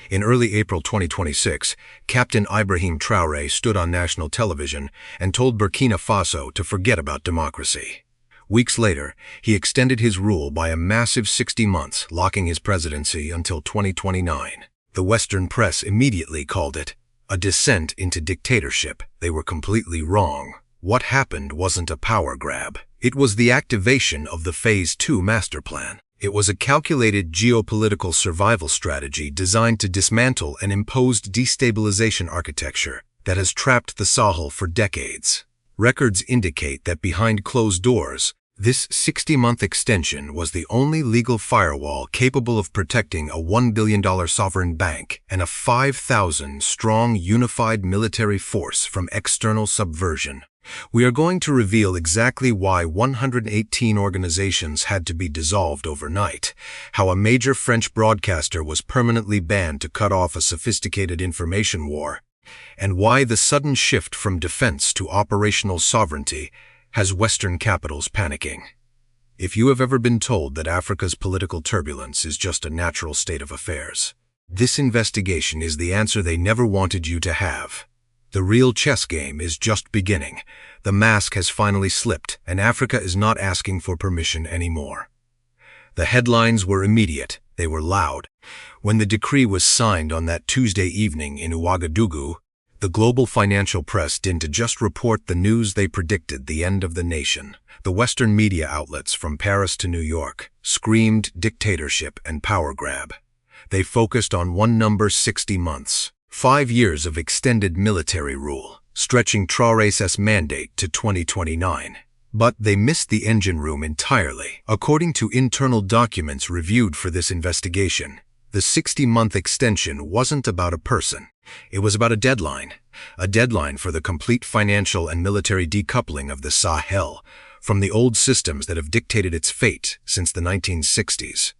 In early April 2026, Captain Ibrahim Traore stood on national television and told Burkina Faso to forget about democracy. Weeks later, he extended his rule by a massive 60 months, locking his presidency until 2029. The Western press immediately called it a descent into dictatorship. They were completely wrong. What happened wasn't a power grab. It was the activation of the Phase 2 Masterplan. It was a calculated geopolitical survival strategy designed to dismantle an imposed destabilization architecture that has trapped the Sahel for decades. Records indicate that behind closed doors, this 60-month extension was the only legal firewall capable of protecting a $1 billion sovereign bank and a 5,000-strong unified military force from external subversion. We are going to reveal exactly why 118 organizations had to be dissolved overnight, how a major French broadcaster was permanently banned to cut off a sophisticated information war, and why the sudden shift from defense to operational sovereignty has Western capitals panicking. If you have ever been told that Africa's political turbulence is just a natural state of affairs, this investigation is the answer they never wanted you to have. The real chess game is just beginning. The mask has finally slipped, and Africa is not asking for permission anymore. The headlines were immediate. They were loud. When the decree was signed on that Tuesday evening in Ouagadougou, the global financial press didn't just report the news, they predicted the end of the nation. The Western media outlets from Paris to New York screamed dictatorship and power grab. They focused on one number: 60 months. 5 years of extended military rule, stretching Traoré's mandate to 2029. But they missed the engine room entirely. According to internal documents reviewed for this investigation, the 60-month extension wasn't about a person. It was about a deadline for the complete financial and military decoupling of the Sahel from the old systems that have dictated its fate since the 1960s.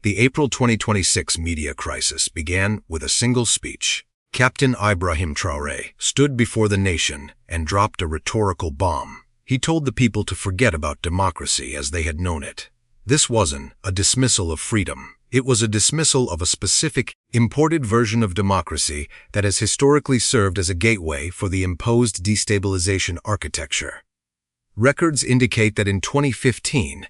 The April 2026 media crisis began with a single speech. Captain Ibrahim Traore stood before the nation and dropped a rhetorical bomb. He told the people to forget about democracy as they had known it. This wasn't a dismissal of freedom. It was a dismissal of a specific, imported version of democracy that has historically served as a gateway for the imposed destabilization architecture. Records indicate that in 2015,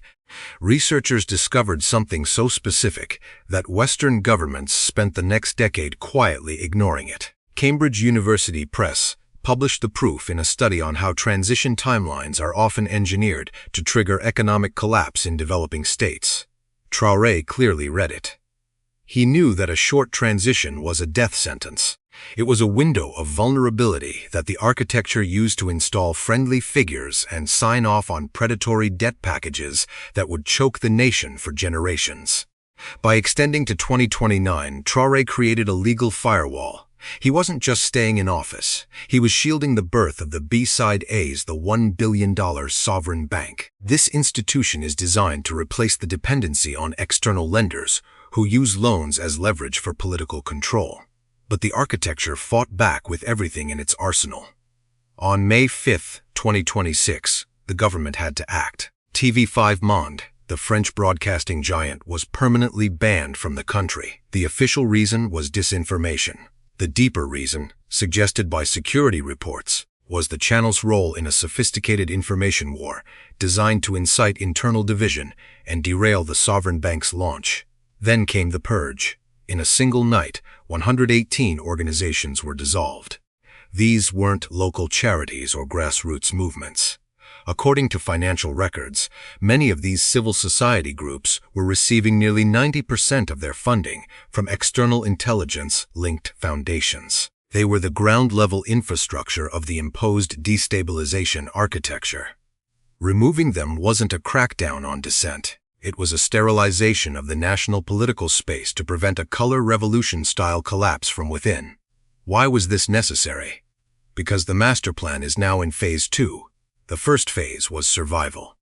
researchers discovered something so specific that Western governments spent the next decade quietly ignoring it. Cambridge University Press published the proof in a study on how transition timelines are often engineered to trigger economic collapse in developing states. Traoré clearly read it. He knew that a short transition was a death sentence. It was a window of vulnerability that the architecture used to install friendly figures and sign off on predatory debt packages that would choke the nation for generations. By extending to 2029, Traoré created a legal firewall. He wasn't just staying in office. He was shielding the birth of the BCID-AES, the $1 billion sovereign bank. This institution is designed to replace the dependency on external lenders who use loans as leverage for political control. But the architecture fought back with everything in its arsenal. On May 5, 2026, the government had to act. TV5 Monde, the French broadcasting giant, was permanently banned from the country. The official reason was disinformation. The deeper reason, suggested by security reports, was the channel's role in a sophisticated information war designed to incite internal division and derail the sovereign bank's launch. Then came the purge. In a single night, 118 organizations were dissolved. These weren't local charities or grassroots movements. According to financial records, many of these civil society groups were receiving nearly 90% of their funding from external intelligence-linked foundations. They were the ground-level infrastructure of the imposed destabilization architecture. Removing them wasn't a crackdown on dissent. It was a sterilization of the national political space to prevent a color revolution-style collapse from within. Why was this necessary? Because the Masterplan is now in Phase 2. The first phase was survival.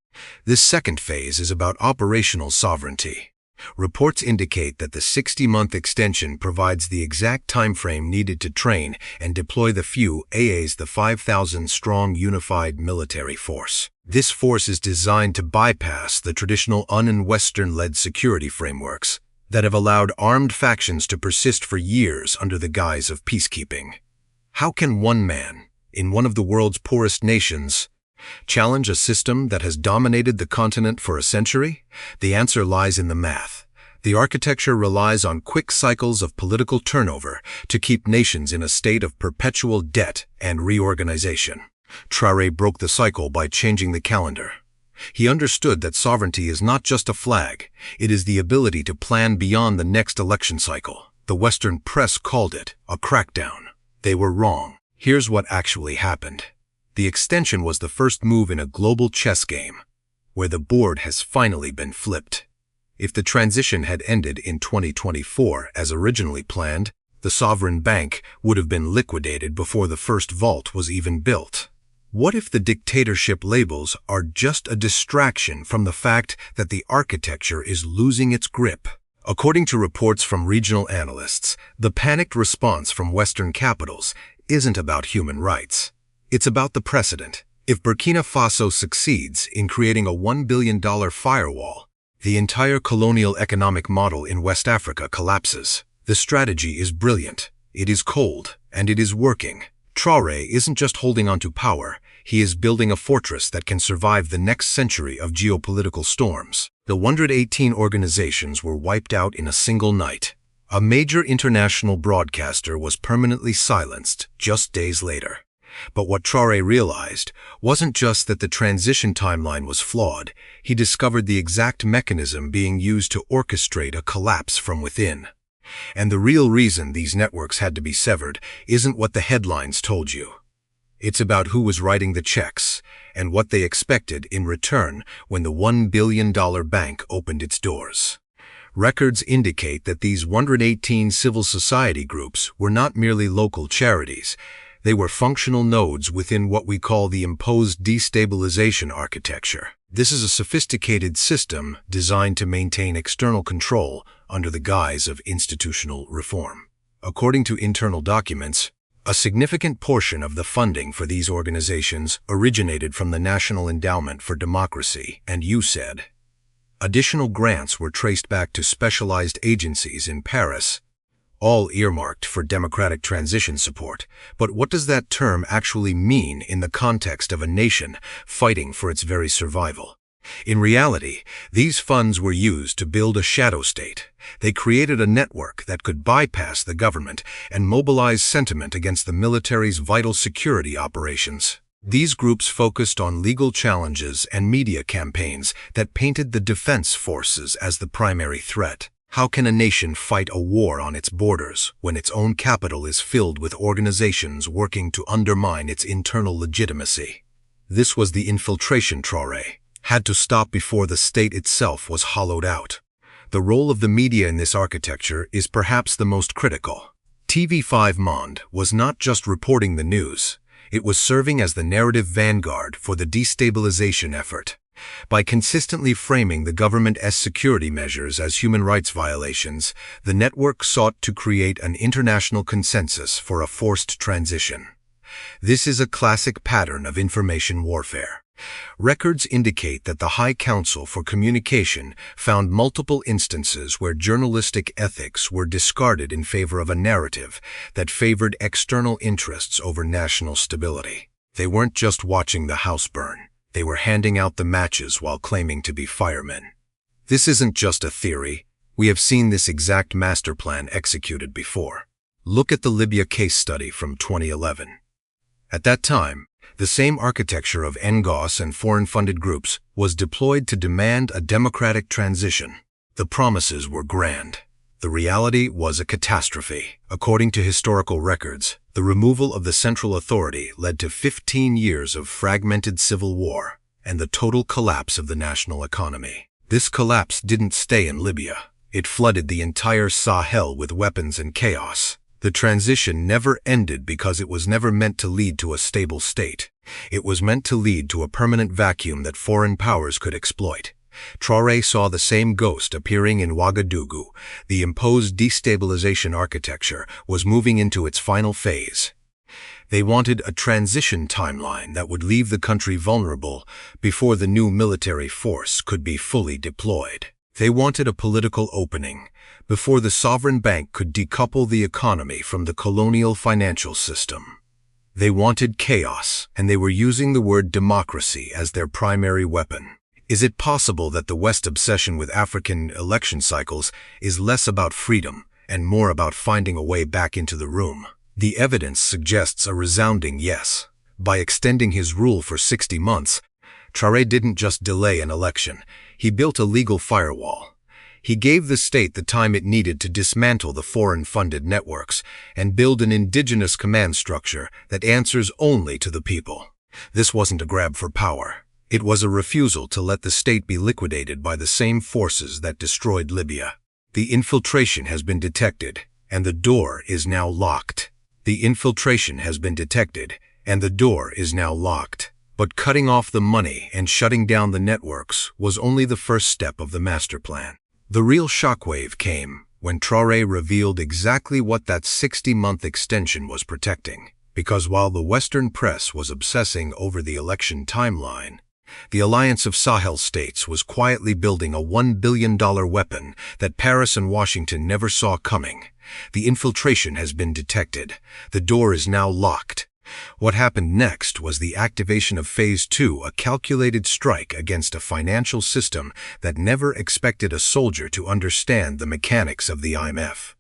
This second phase is about operational sovereignty. Reports indicate that the 60-month extension provides the exact timeframe needed to train and deploy the few AES, the 5,000-strong unified military force. This force is designed to bypass the traditional UN and Western-led security frameworks. that have allowed armed factions to persist for years under the guise of peacekeeping. How can one man, in one of the world's poorest nations, challenge a system that has dominated the continent for a century? The answer lies in the math. The architecture relies on quick cycles of political turnover to keep nations in a state of perpetual debt and reorganization. Traoré broke the cycle by changing the calendar. He understood that sovereignty is not just a flag, it is the ability to plan beyond the next election cycle. The Western press called it a crackdown. They were wrong. Here's what actually happened. The extension was the first move in a global chess game, where the board has finally been flipped. If the transition had ended in 2024 as originally planned, the sovereign bank would have been liquidated before the first vault was even built. What if the dictatorship labels are just a distraction from the fact that the architecture is losing its grip? According to reports from regional analysts, the panicked response from Western capitals isn't about human rights. It's about the precedent. If Burkina Faso succeeds in creating a $1 billion firewall, the entire colonial economic model in West Africa collapses. The strategy is brilliant, it is cold, and it is working. Traoré isn't just holding on to power, he is building a fortress that can survive the next century of geopolitical storms. The 118 organizations were wiped out in a single night. A major international broadcaster was permanently silenced just days later. But what Traoré realized wasn't just that the transition timeline was flawed, he discovered the exact mechanism being used to orchestrate a collapse from within. And the real reason these networks had to be severed isn't what the headlines told you. It's about who was writing the checks and what they expected in return when the $1 billion bank opened its doors. Records indicate that these 118 civil society groups were not merely local charities. They were functional nodes within what we call the imposed destabilization architecture. This is a sophisticated system designed to maintain external control under the guise of institutional reform. According to internal documents, a significant portion of the funding for these organizations originated from the National Endowment for Democracy and USAID. Additional grants were traced back to specialized agencies in Paris, all earmarked for democratic transition support. But what does that term actually mean in the context of a nation fighting for its very survival? In reality, these funds were used to build a shadow state. They created a network that could bypass the government and mobilize sentiment against the military's vital security operations. These groups focused on legal challenges and media campaigns that painted the defense forces as the primary threat. How can a nation fight a war on its borders when its own capital is filled with organizations working to undermine its internal legitimacy? This was the infiltration Traoré had to stop before the state itself was hollowed out. The role of the media in this architecture is perhaps the most critical. TV5 Monde was not just reporting the news, it was serving as the narrative vanguard for the destabilization effort. By consistently framing the government's security measures as human rights violations, the network sought to create an international consensus for a forced transition. This is a classic pattern of information warfare. Records indicate that the High Council for Communication found multiple instances where journalistic ethics were discarded in favor of a narrative that favored external interests over national stability. They weren't just watching the house burn. They were handing out the matches while claiming to be firemen. This isn't just a theory. We have seen this exact master plan executed before. Look at the Libya case study from 2011. At that time, the same architecture of NGOs and foreign-funded groups was deployed to demand a democratic transition. The promises were grand. The reality was a catastrophe. According to historical records, the removal of the central authority led to 15 years of fragmented civil war and the total collapse of the national economy. This collapse didn't stay in Libya. It flooded the entire Sahel with weapons and chaos. The transition never ended because it was never meant to lead to a stable state. It was meant to lead to a permanent vacuum that foreign powers could exploit. Traoré saw the same ghost appearing in Ouagadougou. The imposed destabilization architecture was moving into its final phase. They wanted a transition timeline that would leave the country vulnerable before the new military force could be fully deployed. They wanted a political opening before the sovereign bank could decouple the economy from the colonial financial system. They wanted chaos, and they were using the word democracy as their primary weapon. Is it possible that the West's obsession with African election cycles is less about freedom and more about finding a way back into the room? The evidence suggests a resounding yes. By extending his rule for 60 months, Traoré didn't just delay an election, he built a legal firewall. He gave the state the time it needed to dismantle the foreign-funded networks and build an indigenous command structure that answers only to the people. This wasn't a grab for power. It was a refusal to let the state be liquidated by the same forces that destroyed Libya. The infiltration has been detected, and the door is now locked. The infiltration has been detected, and the door is now locked. But cutting off the money and shutting down the networks was only the first step of the Masterplan. The real shockwave came when Traoré revealed exactly what that 60-month extension was protecting. Because while the Western press was obsessing over the election timeline, the Alliance of Sahel States was quietly building a $1 billion weapon that Paris and Washington never saw coming. The infiltration has been detected. The door is now locked. What happened next was the activation of Phase 2, a calculated strike against a financial system that never expected a soldier to understand the mechanics of the IMF.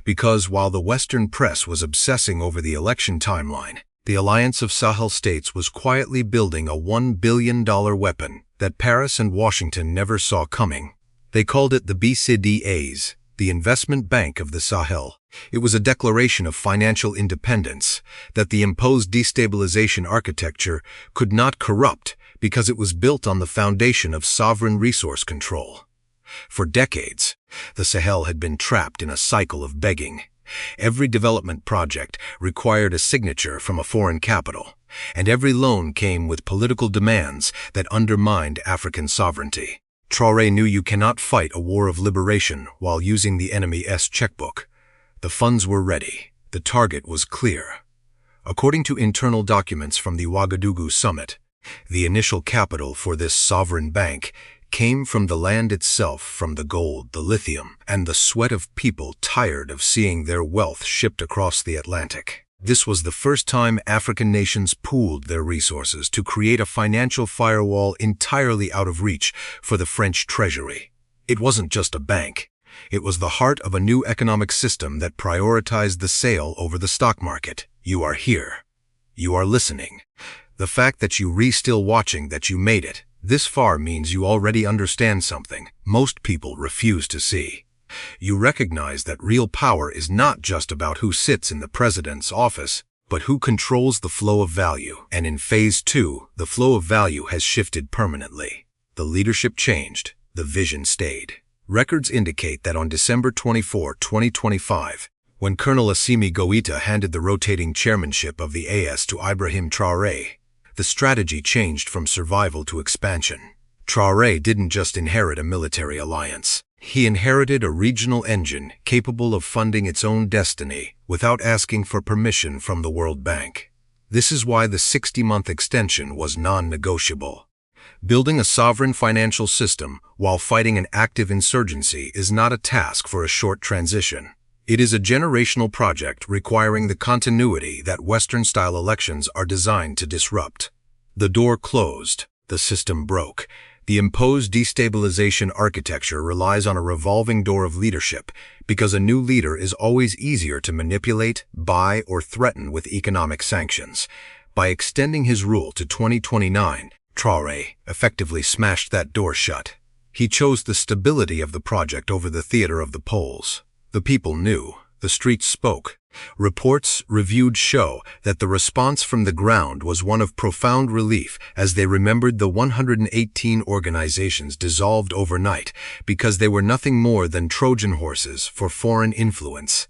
Because while the Western press was obsessing over the election timeline, the Alliance of Sahel States was quietly building a $1 billion weapon that Paris and Washington never saw coming. They called it the BCID-AES, the Investment Bank of the Sahel. It was a declaration of financial independence that the imposed destabilization architecture could not corrupt because it was built on the foundation of sovereign resource control. For decades, the Sahel had been trapped in a cycle of begging. Every development project required a signature from a foreign capital, and every loan came with political demands that undermined African sovereignty. Traoré knew you cannot fight a war of liberation while using the enemy's checkbook. The funds were ready. The target was clear. According to internal documents from the Ouagadougou summit, the initial capital for this sovereign bank came from the land itself, from the gold, the lithium, and the sweat of people tired of seeing their wealth shipped across the Atlantic. This was the first time African nations pooled their resources to create a financial firewall entirely out of reach for the French treasury. It wasn't just a bank. It was the heart of a new economic system that prioritized the sale over the stock market. You are here. You are listening. The fact that you're still watching, that you made it this far, means you already understand something most people refuse to see. You recognize that real power is not just about who sits in the president's office, but who controls the flow of value. And in Phase 2, the flow of value has shifted permanently. The leadership changed. The vision stayed. Records indicate that on December 24, 2025, when Colonel Assimi Goïta handed the rotating chairmanship of the AES to Ibrahim Traore, the strategy changed from survival to expansion. Traoré didn't just inherit a military alliance. He inherited a regional engine capable of funding its own destiny without asking for permission from the World Bank. This is why the 60-month extension was non-negotiable. Building a sovereign financial system while fighting an active insurgency is not a task for a short transition. It is a generational project requiring the continuity that Western-style elections are designed to disrupt. The door closed. The system broke. The imposed destabilization architecture relies on a revolving door of leadership because a new leader is always easier to manipulate, buy, or threaten with economic sanctions. By extending his rule to 2029, Traoré effectively smashed that door shut. He chose the stability of the project over the theater of the polls. The people knew. The streets spoke. Reports reviewed show that the response from the ground was one of profound relief as they remembered the 118 organizations dissolved overnight because they were nothing more than Trojan horses for foreign influence.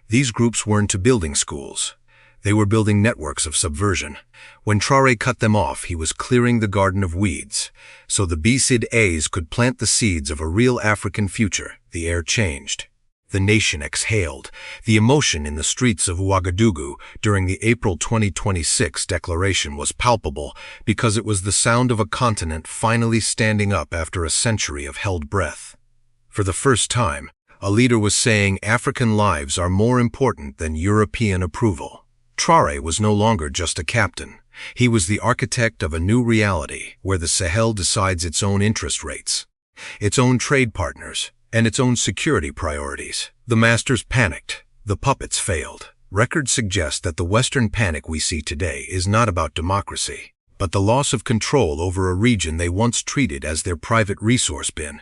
These groups weren't building schools. They were building networks of subversion. When Traoré cut them off, he was clearing the garden of weeds, so the BCID-AES could plant the seeds of a real African future. The air changed. The nation exhaled. The emotion in the streets of Ouagadougou during the April 2026 declaration was palpable because it was the sound of a continent finally standing up after a century of held breath. For the first time, a leader was saying African lives are more important than European approval. Traoré was no longer just a captain. He was the architect of a new reality where the Sahel decides its own interest rates, its own trade partners, and its own security priorities. The masters panicked. The puppets failed. Records suggest that the Western panic we see today is not about democracy, but the loss of control over a region they once treated as their private resource bin.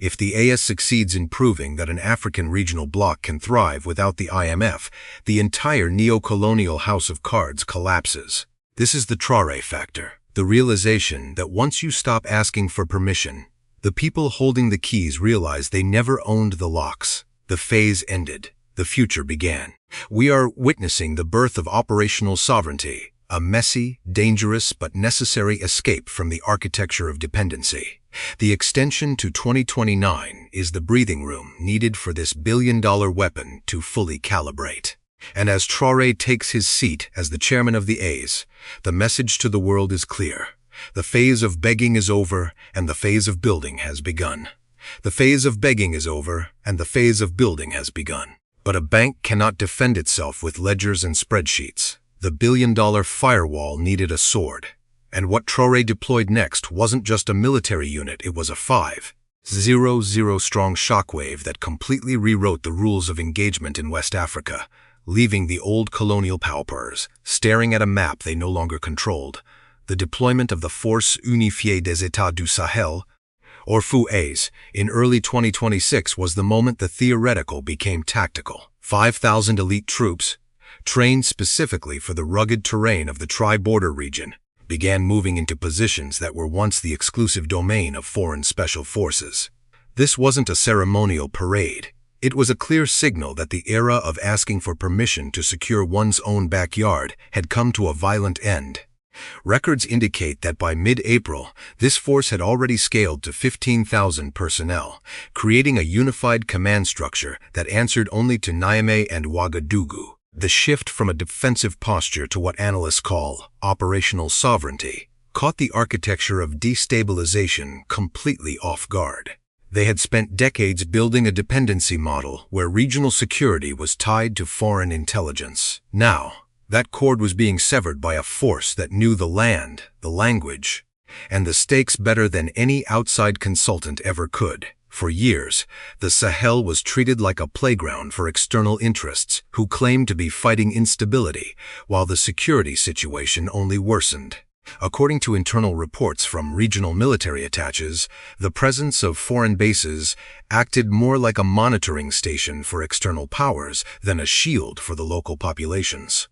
If the AES succeeds in proving that an African regional bloc can thrive without the IMF, the entire neo-colonial house of cards collapses. This is the Traoré factor, the realization that once you stop asking for permission, the people holding the keys realize they never owned the locks. The phase ended. The future began. We are witnessing the birth of operational sovereignty, a messy, dangerous, but necessary escape from the architecture of dependency. The extension to 2029 is the breathing room needed for this billion-dollar weapon to fully calibrate. And as Traoré takes his seat as the chairman of the AES, the message to the world is clear. The phase of begging is over, and the phase of building has begun. The phase of begging is over, and the phase of building has begun. But a bank cannot defend itself with ledgers and spreadsheets. The billion-dollar firewall needed a sword. And what Traoré deployed next wasn't just a military unit, it was a 5.00 strong shockwave that completely rewrote the rules of engagement in West Africa, leaving the old colonial powers staring at a map they no longer controlled. The deployment of the Force Unifiée des États du Sahel, or FUAs, in early 2026 was the moment the theoretical became tactical. 5,000 elite troops, trained specifically for the rugged terrain of the tri-border region, began moving into positions that were once the exclusive domain of foreign special forces. This wasn't a ceremonial parade. It was a clear signal that the era of asking for permission to secure one's own backyard had come to a violent end. Records indicate that by mid-April, this force had already scaled to 15,000 personnel, creating a unified command structure that answered only to Niamey and Ouagadougou. The shift from a defensive posture to what analysts call operational sovereignty caught the architecture of destabilization completely off guard. They had spent decades building a dependency model where regional security was tied to foreign intelligence. Now, that cord was being severed by a force that knew the land, the language, and the stakes better than any outside consultant ever could. For years, the Sahel was treated like a playground for external interests who claimed to be fighting instability, while the security situation only worsened. According to internal reports from regional military attaches, the presence of foreign bases acted more like a monitoring station for external powers than a shield for the local populations.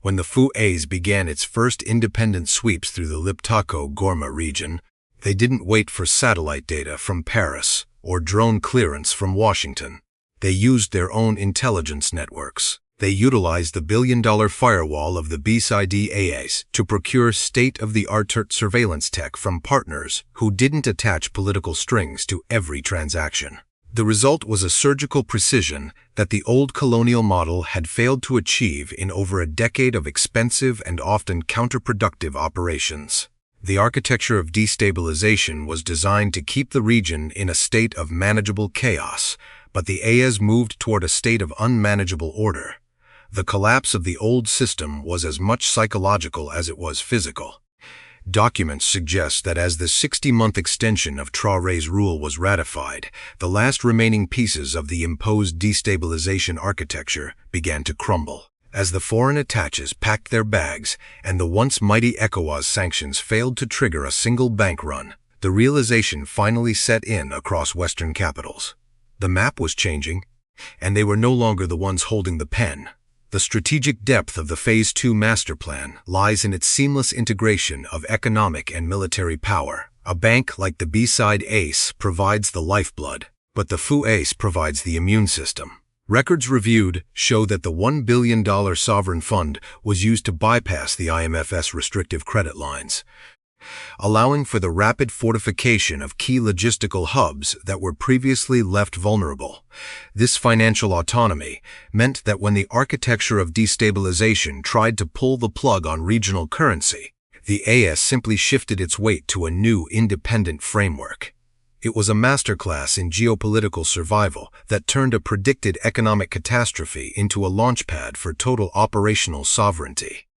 When the FUAs began its first independent sweeps through the Liptako-Gourma region, they didn't wait for satellite data from Paris or drone clearance from Washington. They used their own intelligence networks. They utilized the billion-dollar firewall of the BCID-AES to procure state-of-the-art surveillance tech from partners who didn't attach political strings to every transaction. The result was a surgical precision that the old colonial model had failed to achieve in over a decade of expensive and often counterproductive operations. The architecture of destabilization was designed to keep the region in a state of manageable chaos, but the AES moved toward a state of unmanageable order. The collapse of the old system was as much psychological as it was physical. Documents suggest that as the 60-month extension of Traoré's rule was ratified, the last remaining pieces of the imposed destabilization architecture began to crumble. As the foreign attaches packed their bags and the once mighty ECOWAS sanctions failed to trigger a single bank run, the realization finally set in across Western capitals. The map was changing, and they were no longer the ones holding the pen. The strategic depth of the Phase 2 Masterplan lies in its seamless integration of economic and military power. A bank like the BCID-AES provides the lifeblood, but the FUAs provides the immune system. Records reviewed show that the $1 billion sovereign fund was used to bypass the IMF's restrictive credit lines, allowing for the rapid fortification of key logistical hubs that were previously left vulnerable. This financial autonomy meant that when the architecture of destabilization tried to pull the plug on regional currency, the AES simply shifted its weight to a new independent framework. It was a masterclass in geopolitical survival that turned a predicted economic catastrophe into a launchpad for total operational sovereignty.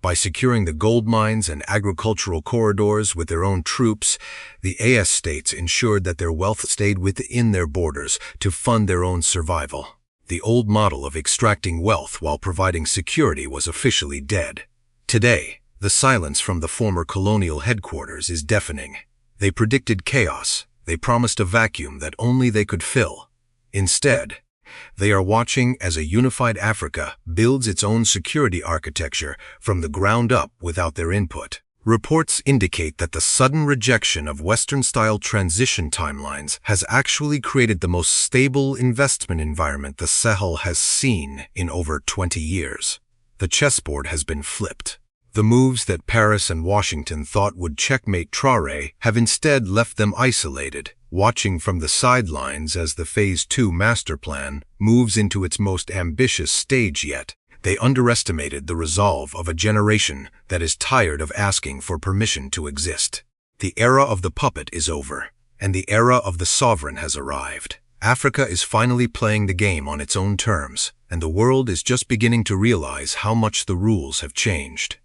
By securing the gold mines and agricultural corridors with their own troops, the AES states ensured that their wealth stayed within their borders to fund their own survival. The old model of extracting wealth while providing security was officially dead. Today, the silence from the former colonial headquarters is deafening. They predicted chaos. They promised a vacuum that only they could fill. Instead, they are watching as a unified Africa builds its own security architecture from the ground up without their input. Reports indicate that the sudden rejection of Western-style transition timelines has actually created the most stable investment environment the Sahel has seen in over 20 years. The chessboard has been flipped. The moves that Paris and Washington thought would checkmate Traoré have instead left them isolated, watching from the sidelines as the Phase 2 Masterplan moves into its most ambitious stage yet. They underestimated the resolve of a generation that is tired of asking for permission to exist. The era of the puppet is over, and the era of the sovereign has arrived. Africa is finally playing the game on its own terms, and the world is just beginning to realize how much the rules have changed.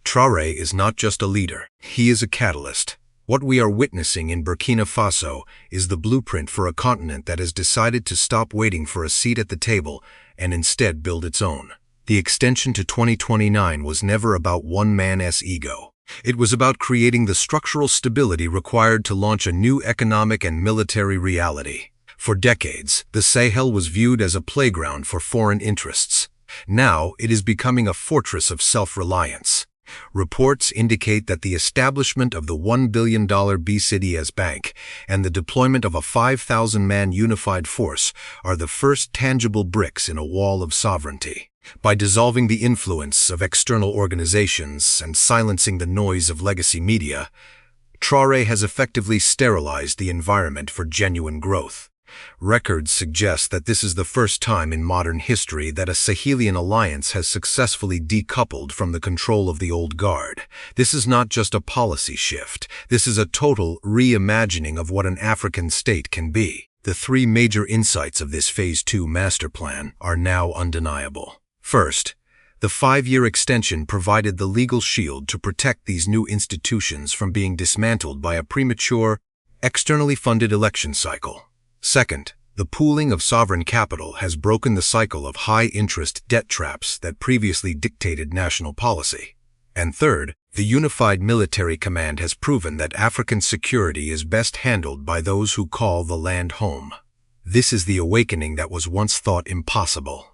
Traoré is not just a leader, he is a catalyst. What we are witnessing in Burkina Faso is the blueprint for a continent that has decided to stop waiting for a seat at the table and instead build its own. The extension to 2029 was never about one man's ego. It was about creating the structural stability required to launch a new economic and military reality. For decades, the Sahel was viewed as a playground for foreign interests. Now, it is becoming a fortress of self-reliance. Reports indicate that the establishment of the $1 billion BCID-AES bank and the deployment of a 5,000-man unified force are the first tangible bricks in a wall of sovereignty. By dissolving the influence of external organizations and silencing the noise of legacy media, Traoré has effectively sterilized the environment for genuine growth. Records suggest that this is the first time in modern history that a Sahelian alliance has successfully decoupled from the control of the old guard. This is not just a policy shift. This is a total reimagining of what an African state can be. The three major insights of this Phase 2 Masterplan are now undeniable. First, the 5-year extension provided the legal shield to protect these new institutions from being dismantled by a premature, externally funded election cycle. Second, the pooling of sovereign capital has broken the cycle of high-interest debt traps that previously dictated national policy. And third, the unified military command has proven that African security is best handled by those who call the land home. This is the awakening that was once thought impossible.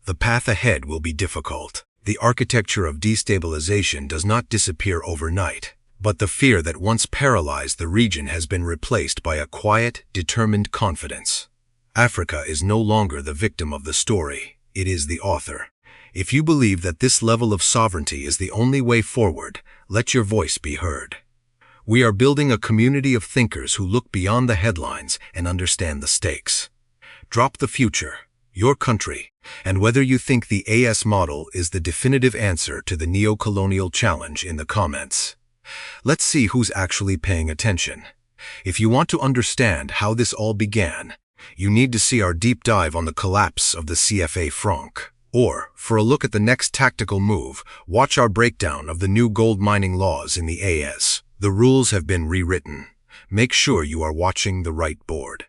The path ahead will be difficult. The architecture of destabilization does not disappear overnight. But the fear that once paralyzed the region has been replaced by a quiet, determined confidence. Africa is no longer the victim of the story, it is the author. If you believe that this level of sovereignty is the only way forward, let your voice be heard. We are building a community of thinkers who look beyond the headlines and understand the stakes. Drop the future, your country, and whether you think the AES model is the definitive answer to the neo-colonial challenge in the comments. Let's see who's actually paying attention. If you want to understand how this all began, you need to see our deep dive on the collapse of the CFA franc. Or, for a look at the next tactical move, watch our breakdown of the new gold mining laws in the AES. The rules have been rewritten. Make sure you are watching the right board.